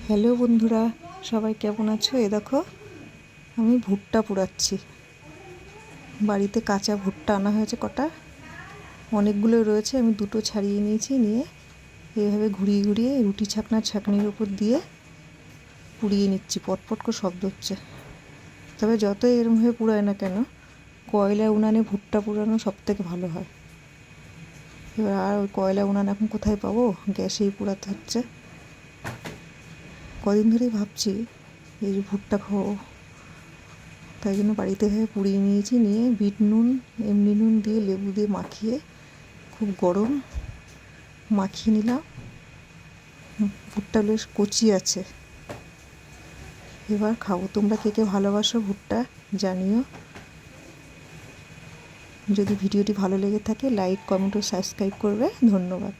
Hello বন্ধুরা, সবাই কেমন আছো? দেখো আমি ভুট্টা পোড়াচ্ছি। বাড়িতে কাঁচা ভুট্টা আনা হয়েছে কটা, অনেকগুলো রয়েছে। আমি দুটো ছাড়িয়ে নিয়েছি, নিয়ে এইভাবে ঘুরিয়ে ঘুরিয়ে রুটি ছাঁকনির উপর দিয়ে পুড়িয়ে নিচ্ছি। পটপট করে শব্দ হচ্ছে। তবে যতই এরমভাবে পুড়ায় না কেন, কয়লা উনানে ভুট্টা পোড়ানো সব থেকে ভালো হয়। এবার আর ওই কয়লা উনান এখন কোথায় পাবো, গ্যাসেই পোড়াতে হচ্ছে। কদিন ধরেই ভাবছি এই যে ভুট্টা খাবো, তাই জন্য বাড়িতে ভেবে পুড়িয়ে নিয়েছি। নিয়ে বিট নুন, এমনি নুন দিয়ে লেবু দিয়ে মাখিয়ে খুব গরম মাখিয়ে নিলাম। ভুট্টা বেশ কচি আছে, এবার খাবো। তোমরা কে কে ভালোবাসো ভুট্টা জানিও। যদি ভিডিওটি ভালো লেগে থাকে লাইক, কমেন্ট ও সাবস্ক্রাইব করবে। ধন্যবাদ।